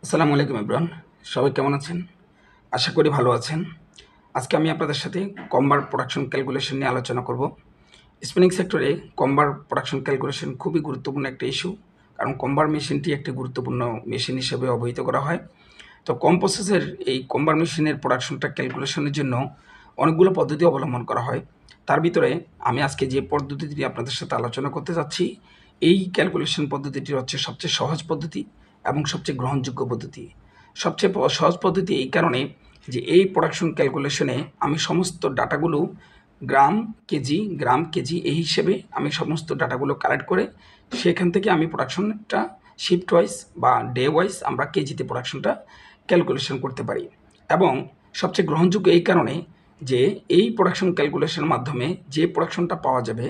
আসসালামু আলাইকুম এভরিওয়ান। সবাই কেমন আছেন? আশা করি ভালো আছেন। আজকে আমি আপনাদের সাথে কম্বার প্রোডাকশন ক্যালকুলেশন নিয়ে আলোচনা করব। স্পিনিং সেক্টরে কম্বার প্রোডাকশন ক্যালকুলেশন খুবই গুরুত্বপূর্ণ একটা ইস্যু। কারণ কম্বার মেশিনটি একটি গুরুত্বপূর্ণ মেশিন হিসেবে অবহিত করা হয়। তো কম প্রসেসের এই কম্বার মেশিনের প্রোডাকশনটা ক্যালকুলেশনের জন্য অনেকগুলো পদ্ধতি অবলম্বন করা হয়। তার ভিতরে আমি আজকে যে পদ্ধতিটি আপনাদের সাথে আলোচনা করতে যাচ্ছি, এই ক্যালকুলেশন পদ্ধতিটি হচ্ছে সবচেয়ে সহজ পদ্ধতি এবং সবচেয়ে গ্রহণযোগ্য পদ্ধতি। সবচেয়ে সহজ পদ্ধতি এই কারণে যে এই প্রোডাকশন ক্যালকুলেশনে আমি সমস্ত ডাটাগুলো গ্রাম কেজি এই হিসেবে আমি সমস্ত ডাটাগুলো কালেক্ট করে সেখান থেকে আমি প্রোডাকশনটা শিফট ওয়াইজ বা ডে ওয়াইজ আমরা কেজিতে প্রোডাকশনটা ক্যালকুলেশন করতে পারি। এবং সবচেয়ে গ্রহণযোগ্য এই কারণে যে এই প্রোডাকশন ক্যালকুলেশনের মাধ্যমে যে প্রোডাকশনটা পাওয়া যাবে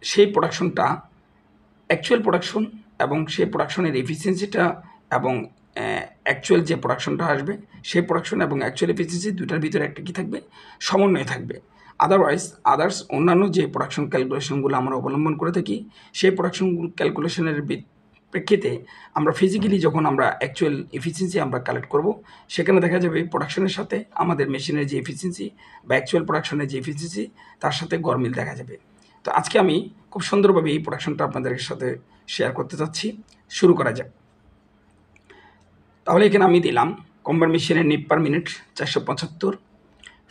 সেই প্রোডাকশনটা অ্যাকচুয়াল প্রোডাকশন এবং সেই প্রোডাকশনের এফিসিয়েন্সিটা এবং অ্যাকচুয়াল যে প্রোডাকশনটা আসবে সেই প্রোডাকশন এবং অ্যাকচুয়াল এফিসিয়েন্সি দুটার ভিতরে একটা কী থাকবে, সমন্বয় থাকবে। আদার্স অন্যান্য যে প্রোডাকশন ক্যালকুলেশনগুলো আমরা অবলম্বন করে থাকি সেই প্রোডাকশন ক্যালকুলেশনের প্রেক্ষিতে আমরা ফিজিক্যালি যখন আমরা অ্যাকচুয়াল এফিসিয়েন্সি আমরা কালেক্ট করব, সেখানে দেখা যাবে প্রোডাকশনের সাথে আমাদের মেশিনের যে এফিসিয়েন্সি বা অ্যাকচুয়াল প্রোডাকশনের যে এফিসিয়েন্সি তার সাথে গরমিল দেখা যাবে। তো আজকে আমি খুব সুন্দরভাবে এই প্রোডাকশনটা আপনাদের সাথে শেয়ার করতে চাচ্ছি। শুরু করা যাক। তাহলে এখানে আমি দিলাম কম্বার মেশিনের Nip per minute 475,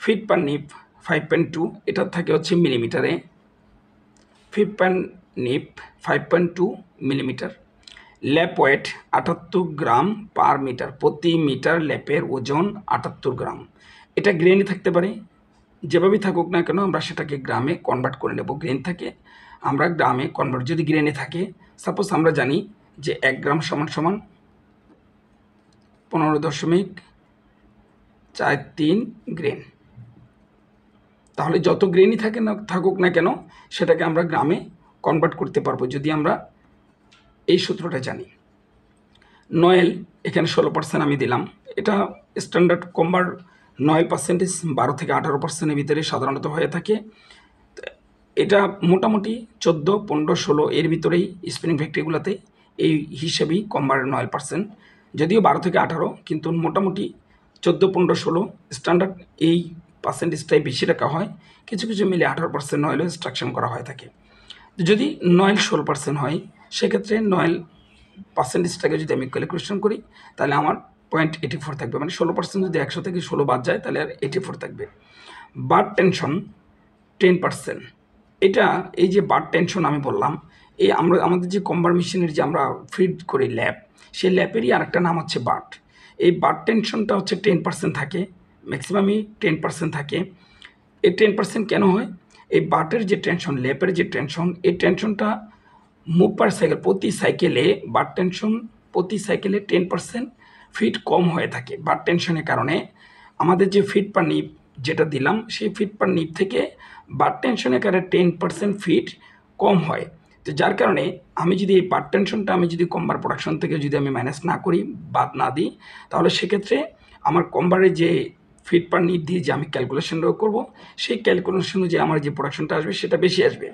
fit per Nip 5.2, এটার থাকে হচ্ছে মিলিমিটারে, ফিট পার নিপ 5.2 মিলিমিটার, ল্যাপ ওয়েট 78 গ্রাম পার মিটার, প্রতি মিটার ল্যাপের ওজন 78 গ্রাম। এটা গ্রেনই থাকতে পারে, যেভাবেই থাকুক না কেন আমরা সেটাকে গ্রামে কনভার্ট করে নেব। গ্রেন থাকে আমরা গ্রামে কনভার্ট, যদি গ্রেনে থাকে সাপোজ আমরা জানি যে 1 গ্রাম সমান সমান 15.43 গ্রেন, তাহলে যত গ্রেনই থাকুক না কেন সেটাকে আমরা গ্রামে কনভার্ট করতে পারবো যদি আমরা এই সূত্রটা জানি। নয়েল এখানে 16% আমি দিলাম। এটা স্ট্যান্ডার্ড কম্বার নয়েল পার্সেন্টেজ 12 থেকে 18%-এর ভিতরে সাধারণত হয়ে থাকে। এটা মোটামুটি 14, 15, 16 এর ভিতরেই স্পিনিং ফ্যাক্টরিগুলোতে এই হিসেবেই কম্বার নয়েল পার্সেন্ট, যদিও 12 থেকে 18, কিন্তু মোটামুটি 14, 15, 16 স্ট্যান্ডার্ড এই পার্সেন্টেজটাই বেশি রাখা হয়। কিছু কিছু মিলে 18% নয়েলও এক্সট্রাকশন করা হয়ে থাকে। যদি নয়েল 16% হয় সেক্ষেত্রে নয়েল পার্সেন্টেজটাকে যদি আমি ক্যালকুলেশন করি তাহলে আমার 0.84 থাকবে, মানে 16% যদি 100 থেকে 16 বাদ যায় তাহলে আর 84 থাকবে। Bird tension 10%। এটা এই যে বার্ড টেনশন আমি বললাম, এই আমাদের যে কম্বার মেশিনের যে আমরা ফিড করি ল্যাব, সেই ল্যাপেরই আরেকটা নাম হচ্ছে বার্ড। এই বার্ড টেনশনটা হচ্ছে 10% থাকে, ম্যাক্সিমামই 10% থাকে। এই 10% কেন হয়? এই বার্টের যে টেনশন, ল্যাপের যে টেনশন, এই টেনশনটা মুভ পার সাইকেল, প্রতি সাইকেলে বার্ড টেনশন প্রতি সাইকেলে 10% ফিট কম হয়ে থাকে। বার্ড টেনশনের কারণে আমাদের যে ফিট পার নিপ যেটা দিলাম সেই ফিট পার নিপ থেকে বার্ড টেনশনের কারণে 10% ফিট কম হয়। তো যার কারণে আমি যদি এই বার্ড টেনশনটা আমি যদি কম্বার প্রোডাকশন থেকে যদি আমি মাইনাস না করি, বাদ না দিই, তাহলে সেক্ষেত্রে আমার কম্বারের যে ফিট পার নিপ দিয়ে যে আমি ক্যালকুলেশনটা করব সেই ক্যালকুলেশন অনুযায়ী আমার যে প্রোডাকশনটা আসবে সেটা বেশি আসবে।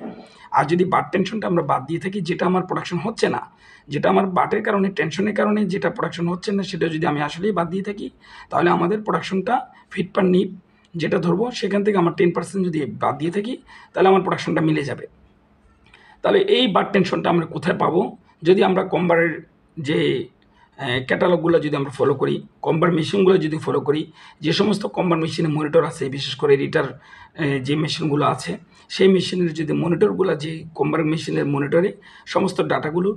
আর যদি বার্ড টেনশনটা আমরা বাদ দিয়ে থাকি, যেটা আমার প্রোডাকশন হচ্ছে না, যেটা আমার বার্টের কারণে টেনশনের কারণে যেটা প্রোডাকশন হচ্ছে না সেটা যদি আমি আসলেই বাদ দিয়ে থাকি, তাহলে আমাদের প্রোডাকশনটা ফিট পার নিপ যেটা ধরবো সেখান থেকে আমার 10% যদি বাদ দিয়ে থাকি তাহলে আমার প্রোডাকশনটা মিলে যাবে। তাহলে এই বার্ড টেনশনটা আমরা কোথায় পাবো? যদি আমরা কম্বারের যে ক্যাটালগুলো যদি আমরা ফলো করি, কম্বার মেশিনগুলো যদি ফলো করি, যে সমস্ত কম্বার মেশিনে মনিটর আছে, বিশেষ করে রিটার যে মেশিনগুলো আছে সেই মেশিনের যদি মনিটরগুলো, যে কম্বার মেশিনের মনিটরে সমস্ত ডাটাগুলো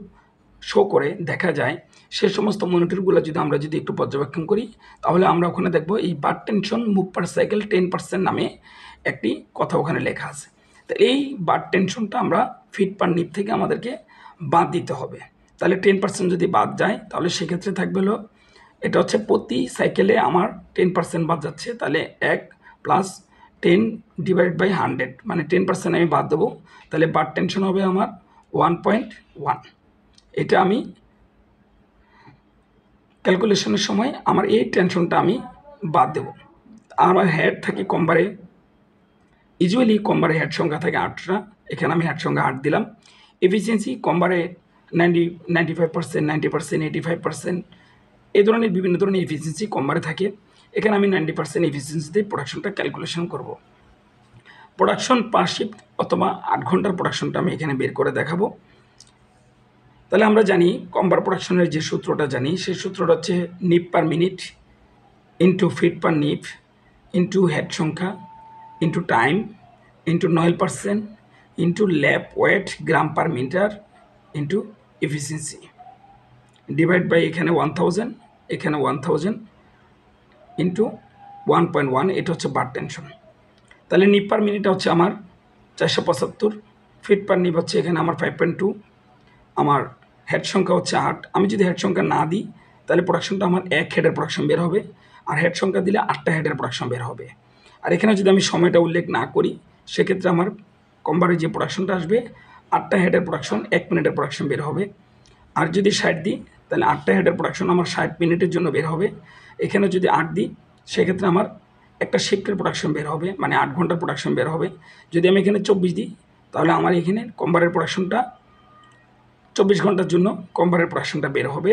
শো করে দেখা যায়, সে সমস্ত মনিটরগুলো যদি আমরা যদি একটু পর্যবেক্ষণ করি তাহলে আমরা ওখানে দেখব এই বার্ড টেনশন মুভ পার সাইকেল 10% নামে একটি কথা ওখানে লেখা আছে। তো এই বার্ড টেনশনটা আমরা ফিট পার নিপ থেকে আমাদেরকে বাদ দিতে হবে। তাহলে 10% যদি বাদ যায় তাহলে সেক্ষেত্রে থাকবে হলো, এটা হচ্ছে প্রতি সাইকেলে আমার 10% বাদ যাচ্ছে, তাহলে 1 প্লাস 10 ডিভাইড বাই 100, মানে 10% আমি বাদ দেবো, তাহলে বার্ড টেনশন হবে আমার 1.1। এটা আমি ক্যালকুলেশনের সময় আমার এই টেনশনটা আমি বাদ দেব। আমার হেড থাকে কম্বারে, ইউজুয়ালি কম্বারে হেড সংখ্যা থাকে 8টা, এখানে আমি হেড সংখ্যা 8 দিলাম। এফিসিয়েন্সি কম্বারে 95%, 90%, 85%, এই ধরনের বিভিন্ন ধরনের এফিসিয়েন্সি কম্বারে থাকে। এখানে আমি 90% এফিসিয়েন্সিতে প্রোডাকশনটা ক্যালকুলেশন করব। প্রোডাকশন পার শিফট অথবা 8 ঘন্টার প্রোডাকশনটা আমি এখানে বের করে দেখাবো। তাহলে আমরা জানি কম্বার প্রোডাকশনের যে সূত্রটা জানি, সেই সূত্রটা হচ্ছে nip per minute into feet per nip into head সংখ্যা into time into 9% into lap weight gram per metre into efficiency divide by এখানে 1000, এখানে 1000 ইন্টু 1.1, এটা হচ্ছে বার টেনশন। তাহলে নিপ পার মিনিট হচ্ছে আমার 475, ফিট পার নিপ হচ্ছে এখানে আমার 5.2, আমার হেড সংখ্যা হচ্ছে 8। আমি যদি হেড সংখ্যা না দিই তাহলে প্রোডাকশনটা আমার 1 হেডের প্রোডাকশন বের হবে, আর হেড সংখ্যা দিলে 8টা হেডের প্রোডাকশন বের হবে। আর এখানে যদি আমি সময়টা উল্লেখ না করি সেক্ষেত্রে আমার কম্বারে যে প্রোডাকশনটা আসবে 8টা হেডের প্রোডাকশন 1 মিনিটের প্রোডাকশন বের হবে। আর যদি 60 দিই তাহলে 8টা হেডের প্রোডাকশন আমার 60 মিনিটের জন্য বের হবে। এখানে যদি 8 দিই সেক্ষেত্রে আমার একটা শিফটের প্রোডাকশন বের হবে, মানে 8 ঘন্টার প্রোডাকশন বের হবে। যদি আমি এখানে 24 দিই তাহলে আমার এখানে কম্বারের প্রোডাকশনটা 24 ঘন্টার জন্য কম্বারের প্রোডাকশনটা বের হবে।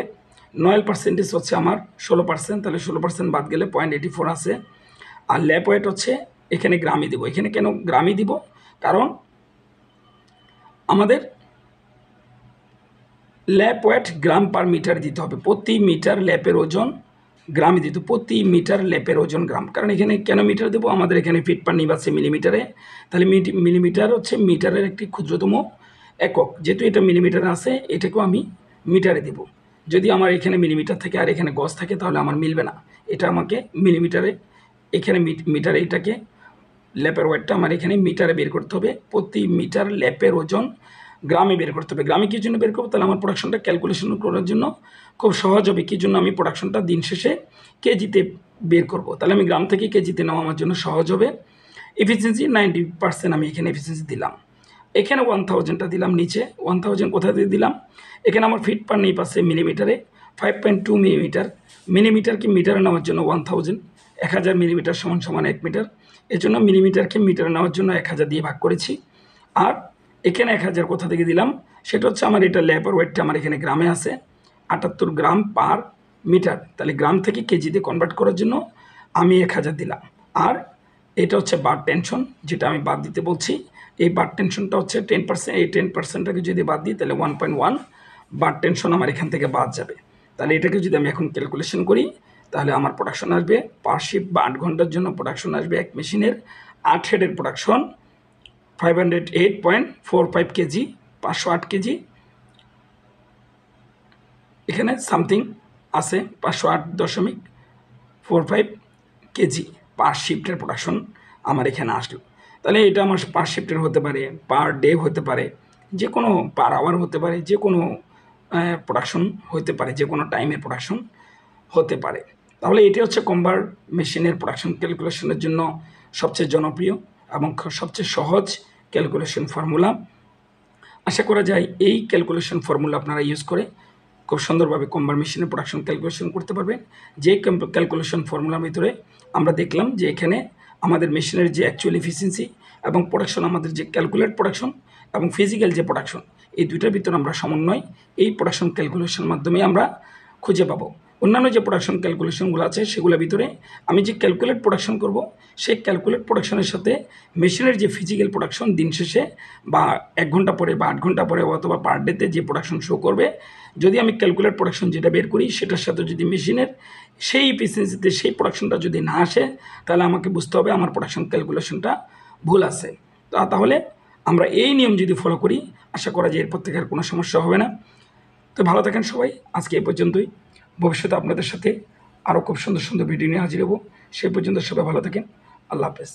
9% হচ্ছে আমার 16%, তাহলে 16% বাদ গেলে 0.84 আছে। আর ল্যাপ ওয়েট হচ্ছে এখানে গ্রামই দিব। এখানে কেন গ্রামই দিব? কারণ আমাদের ল্যাপ ওয়েট গ্রাম পার মিটার দিতে হবে। প্রতি মিটার ল্যাপের ওজন গ্রামে দিত, প্রতি মিটার ল্যাপের ওজন গ্রাম। কারণ এখানে কেন মিটার দেবো? আমাদের এখানে ফিট পার নিব আছে মিলিমিটারে, তাহলে মিলিমিটার হচ্ছে মিটারের একটি ক্ষুদ্রতম একক। যেহেতু এটা মিলিমিটার আছে এটাকেও আমি মিটারে দেব। যদি আমার এখানে মিলিমিটার থাকে আর এখানে গজ থাকে তাহলে আমার মিলবে না। এটা আমাকে মিলিমিটারে, এখানে মিটারে, এটাকে ল্যাপের ওয়েটটা আমার এখানে মিটারে বের করতে হবে। প্রতি মিটার ল্যাপের ওজন গ্রামে বের করতে হবে। গ্রামে কী জন্য বের করবো? তাহলে আমার প্রোডাকশনটা ক্যালকুলেশন করার জন্য খুব সহজ হবে। কী জন্য? আমি প্রোডাকশনটা দিন শেষে কেজিতে বের করব। তাহলে আমি গ্রাম থেকে কেজিতে নেওয়া আমার জন্য সহজ হবে। এফিসিয়েন্সি 90% আমি এখানে এফিসিয়েন্সি দিলাম। এখানে 1000টা দিলাম নিচে। 1000 কোথা দিয়ে দিলাম? এখানে আমার ফিট পার নিপ আছে মিলিমিটারে 5.2 মিলিমিটার। মিলিমিটারকে মিটারে নেওয়ার জন্য 1000, 1000 মিলিমিটার সমান সমান 1 মিটার। এর জন্য মিলিমিটারকে মিটারে নেওয়ার জন্য 1000 দিয়ে ভাগ করেছি। আর এখানে 1000 কোথা থেকে দিলাম? সেটা হচ্ছে আমার এটা ল্যাপের ওয়েটটা আমার এখানে গ্রামে আছে 78 গ্রাম পার মিটার। তাহলে গ্রাম থেকে কেজিতে কনভার্ট করার জন্য আমি 1000 দিলাম। আর এটা হচ্ছে বার টেনশন, যেটা আমি বাদ দিতে বলছি। এই বার টেনশনটা হচ্ছে 10%। এই 10%টাকে যদি বাদ দিই তাহলে 1.1 বার টেনশন আমার এখান থেকে বাদ যাবে। তাহলে এটাকে যদি আমি এখন ক্যালকুলেশন করি তাহলে আমার প্রোডাকশন আসবে পার শিফট বা 8 ঘন্টার জন্য প্রোডাকশন আসবে এক মেশিনের 8 হেডের প্রোডাকশন 508.45 কেজি, 508 কেজি। এখানে সামথিং আছে 508.45 কেজি পার শিফটের প্রোডাকশন আমার এখানে আসলো। তাহলে এটা আমার পার শিফটের হতে পারে, পার ডে হতে পারে, যে কোনো পার আওয়ার হতে পারে, যে কোনো প্রোডাকশন হতে পারে, যে কোনো টাইমের প্রোডাকশন হতে পারে। তাহলে এটি হচ্ছে কম্বার মেশিনের প্রোডাকশন ক্যালকুলেশনের জন্য সবচেয়ে জনপ্রিয় এবং সবচেয়ে সহজ ক্যালকুলেশন ফর্মুলা। আশা করা যায় এই ক্যালকুলেশন ফর্মুলা আপনারা ইউজ করে খুব সুন্দরভাবে কম্বার মেশিনের প্রোডাকশন ক্যালকুলেশন করতে পারবেন। যে ক্যালকুলেশন ফর্মুলার ভিতরে আমরা দেখলাম যে এখানে আমাদের মেশিনের যে অ্যাকচুয়াল এফিসিয়েন্সি এবং প্রোডাকশন, আমাদের যে ক্যালকুলেট প্রোডাকশন এবং ফিজিক্যাল যে প্রোডাকশন, এই দুইটার ভিতরে আমরা সমন্বয় এই প্রোডাকশন ক্যালকুলেশনের মাধ্যমে আমরা খুঁজে পাবো। অন্যান্য যে প্রোডাকশন ক্যালকুলেশনগুলো আছে সেগুলোর ভিতরে আমি যে ক্যালকুলেট প্রোডাকশন করব, সেই ক্যালকুলেট প্রোডাকশনের সাথে মেশিনের যে ফিজিক্যাল প্রোডাকশন দিন শেষে বা 1 ঘন্টা পরে বা 8 ঘন্টা পরে অথবা পার ডেতে যে প্রোডাকশন শো করবে, যদি আমি ক্যালকুলেট প্রোডাকশন যেটা বের করি সেটার সাথে যদি মেশিনের সেই এফিসিয়েন্সিতে সেই প্রোডাকশনটা যদি না আসে তাহলে আমাকে বুঝতে হবে আমার প্রোডাকশন ক্যালকুলেশনটা ভুল আছে। তাহলে আমরা এই নিয়ম যদি ফলো করি আশা করা যায় এরপর থেকে আর কোনো সমস্যা হবে না। তো ভালো থাকেন সবাই, আজকে এই পর্যন্তই। ভবিষ্যতে আপনাদের সাথে আরও খুব সুন্দর সুন্দর ভিডিও নিয়ে হাজির হব। সেই পর্যন্ত সবাই ভালো থাকেন। আল্লাহ হাফেজ।